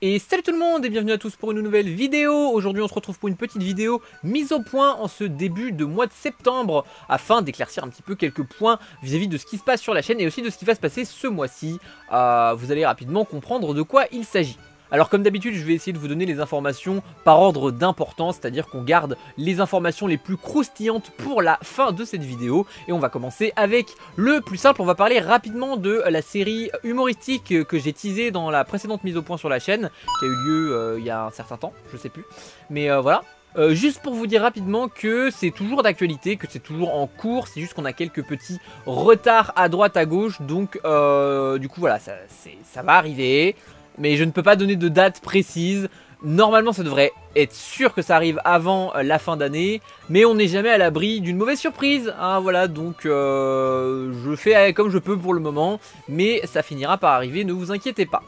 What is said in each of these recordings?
Et salut tout le monde et bienvenue à tous pour une nouvelle vidéo. Aujourd'hui on se retrouve pour une petite vidéo mise au point en ce début de mois de septembre afin d'éclaircir un petit peu quelques points vis-à-vis de ce qui se passe sur la chaîne et aussi de ce qui va se passer ce mois-ci. Vous allez rapidement comprendre de quoi il s'agit. Alors comme d'habitude je vais essayer de vous donner les informations par ordre d'importance, c'est-à-dire qu'on garde les informations les plus croustillantes pour la fin de cette vidéo. Et on va commencer avec le plus simple, on va parler rapidement de la série humoristique que j'ai teasée dans la précédente mise au point sur la chaîne, qui a eu lieu il y a un certain temps, je sais plus, mais voilà. Juste pour vous dire rapidement que c'est toujours d'actualité, que c'est toujours en cours, c'est juste qu'on a quelques petits retards à droite à gauche, donc du coup voilà, ça va arriver. Mais je ne peux pas donner de date précise. Normalement ça devrait être sûr que ça arrive avant la fin d'année, mais on n'est jamais à l'abri d'une mauvaise surprise, hein, voilà, donc je fais comme je peux pour le moment, mais ça finira par arriver, ne vous inquiétez pas.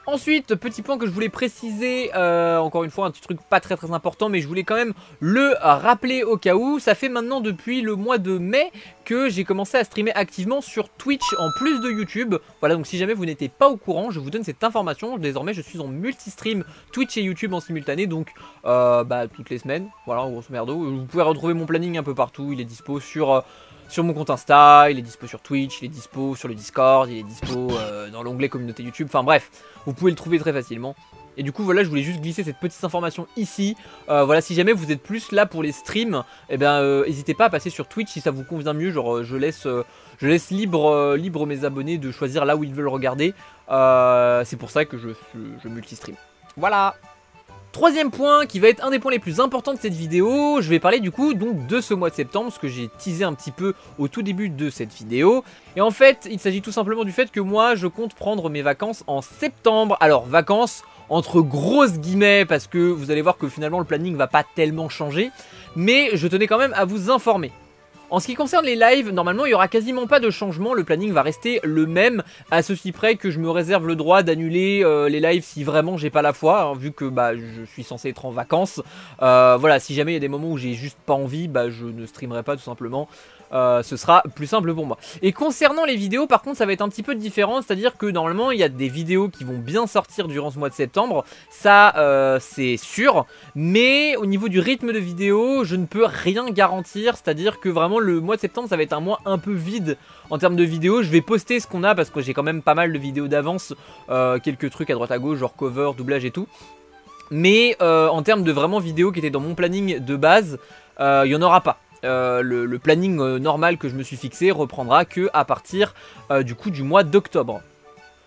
Ensuite, petit point que je voulais préciser, encore une fois un petit truc pas très important, mais je voulais quand même le rappeler au cas où. Ça fait maintenant depuis le mois de mai que j'ai commencé à streamer activement sur Twitch en plus de YouTube. Voilà, donc si jamais vous n'étiez pas au courant, je vous donne cette information. Désormais je suis en multi-stream Twitch et YouTube en simultané, donc toutes les semaines, voilà, en grosso merdo. Vous pouvez retrouver mon planning un peu partout, il est dispo sur mon compte Insta, il est dispo sur Twitch, il est dispo sur le Discord, il est dispo dans l'onglet communauté YouTube, enfin bref, vous pouvez le trouver très facilement. Et du coup voilà, je voulais juste glisser cette petite information ici. Voilà, si jamais vous êtes plus là pour les streams, eh bien n'hésitez pas à passer sur Twitch si ça vous convient mieux, genre je laisse libre mes abonnés de choisir là où ils veulent regarder. C'est pour ça que je multi-stream. Voilà. Troisième point qui va être un des points les plus importants de cette vidéo, je vais parler du coup donc de ce mois de septembre, ce que j'ai teasé un petit peu au tout début de cette vidéo. Et en fait, il s'agit tout simplement du fait que moi je compte prendre mes vacances en septembre. Alors vacances entre grosses guillemets parce que vous allez voir que finalement le planning va pas tellement changer, mais je tenais quand même à vous informer. En ce qui concerne les lives, normalement il n'y aura quasiment pas de changement, le planning va rester le même, à ceci près que je me réserve le droit d'annuler les lives si vraiment j'ai pas la foi, hein, vu que je suis censé être en vacances. Voilà, si jamais il y a des moments où j'ai juste pas envie, je ne streamerai pas tout simplement. Ce sera plus simple pour moi. Et concernant les vidéos, par contre ça va être un petit peu différent, c'est à dire que normalement il y a des vidéos qui vont bien sortir durant ce mois de septembre, ça c'est sûr, mais au niveau du rythme de vidéo je ne peux rien garantir, c'est à dire que vraiment le mois de septembre ça va être un mois un peu vide en termes de vidéos. Je vais poster ce qu'on a parce que j'ai quand même pas mal de vidéos d'avance, quelques trucs à droite à gauche genre cover, doublage et tout. Mais en termes de vraiment vidéos qui étaient dans mon planning de base, il n'y en aura pas. Le planning normal que je me suis fixé reprendra que à partir du coup du mois d'octobre.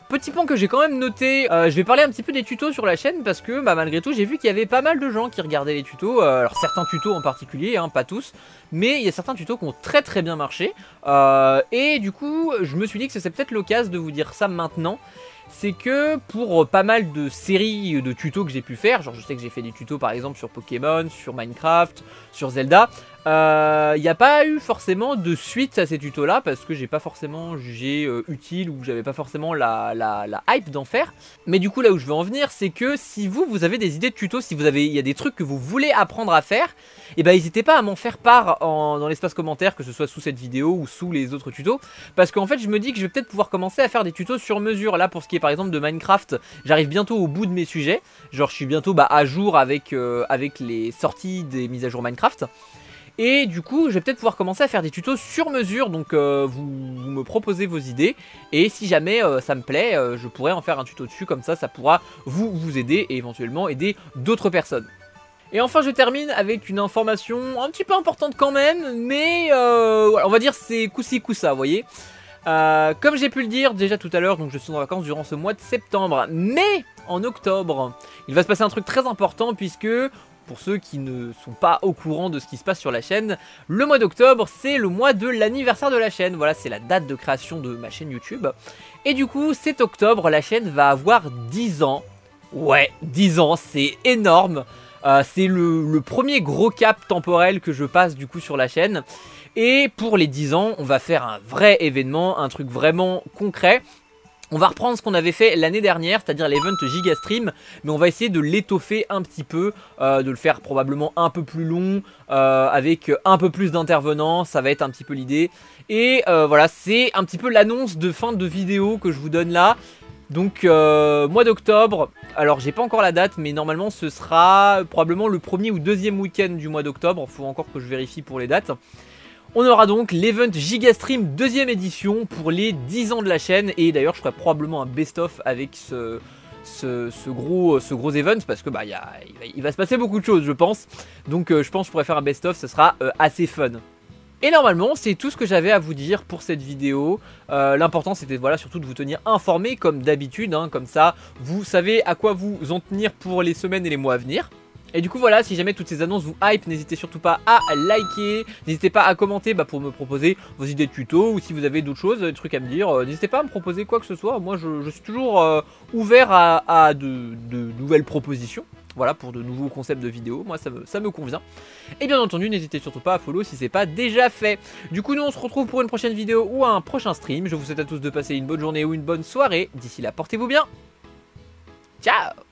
Petit point que j'ai quand même noté, je vais parler un petit peu des tutos sur la chaîne parce que malgré tout j'ai vu qu'il y avait pas mal de gens qui regardaient les tutos, alors certains tutos en particulier, hein, pas tous, mais il y a certains tutos qui ont très bien marché, et du coup je me suis dit que c'est peut-être l'occasion de vous dire ça maintenant. C'est que pour pas mal de séries de tutos que j'ai pu faire, genre je sais que j'ai fait des tutos par exemple sur Pokémon, sur Minecraft, sur Zelda, il n'y a pas eu forcément de suite à ces tutos là parce que j'ai pas forcément jugé utile ou que j'avais pas forcément la hype d'en faire. Mais du coup là où je veux en venir c'est que si vous avez des idées de tutos, si il y a des trucs que vous voulez apprendre à faire, et n'hésitez pas à m'en faire part dans l'espace commentaire, que ce soit sous cette vidéo ou sous les autres tutos, parce qu'en fait je me dis que je vais peut-être pouvoir commencer à faire des tutos sur mesure. Là pour ce qui est par exemple de Minecraft, j'arrive bientôt au bout de mes sujets, genre je suis bientôt à jour avec les sorties des mises à jour Minecraft. Et du coup je vais peut-être pouvoir commencer à faire des tutos sur mesure, donc vous me proposez vos idées, et si jamais ça me plaît, je pourrais en faire un tuto dessus, comme ça pourra vous aider et éventuellement aider d'autres personnes. Et enfin je termine avec une information un petit peu importante quand même, mais voilà, on va dire c'est coup-ci coup-ça, vous voyez. Comme j'ai pu le dire déjà tout à l'heure, donc je suis en vacances durant ce mois de septembre, mais en octobre, il va se passer un truc très important puisque, pour ceux qui ne sont pas au courant de ce qui se passe sur la chaîne, le mois d'octobre c'est le mois de l'anniversaire de la chaîne, voilà, c'est la date de création de ma chaîne YouTube. Et du coup cet octobre la chaîne va avoir 10 ans, ouais 10 ans, c'est énorme. C'est le premier gros cap temporel que je passe du coup sur la chaîne. Et pour les 10 ans, on va faire un vrai événement, un truc vraiment concret. On va reprendre ce qu'on avait fait l'année dernière, c'est-à-dire l'event Gigastream, mais on va essayer de l'étoffer un petit peu, de le faire probablement un peu plus long, avec un peu plus d'intervenants, ça va être un petit peu l'idée. Et voilà, c'est un petit peu l'annonce de fin de vidéo que je vous donne là. Donc mois d'octobre, alors j'ai pas encore la date, mais normalement ce sera probablement le premier ou deuxième week-end du mois d'octobre, faut encore que je vérifie pour les dates. On aura donc l'event Gigastream deuxième édition pour les 10 ans de la chaîne, et d'ailleurs je ferai probablement un best-of avec ce gros event, parce que bah, il va se passer beaucoup de choses je pense, donc je pense que je pourrais faire un best-of, ce sera assez fun. Et normalement c'est tout ce que j'avais à vous dire pour cette vidéo. L'important c'était voilà, surtout de vous tenir informé comme d'habitude, hein, comme ça vous savez à quoi vous en tenir pour les semaines et les mois à venir. Et du coup voilà, si jamais toutes ces annonces vous hype, n'hésitez surtout pas à liker, n'hésitez pas à commenter pour me proposer vos idées de tuto, ou si vous avez d'autres choses, des trucs à me dire, n'hésitez pas à me proposer quoi que ce soit. Moi je suis toujours ouvert à de nouvelles propositions. Voilà, pour de nouveaux concepts de vidéos, moi ça me convient. Et bien entendu, n'hésitez surtout pas à follow si c'est pas déjà fait. Du coup, nous on se retrouve pour une prochaine vidéo ou un prochain stream. Je vous souhaite à tous de passer une bonne journée ou une bonne soirée. D'ici là, portez-vous bien. Ciao!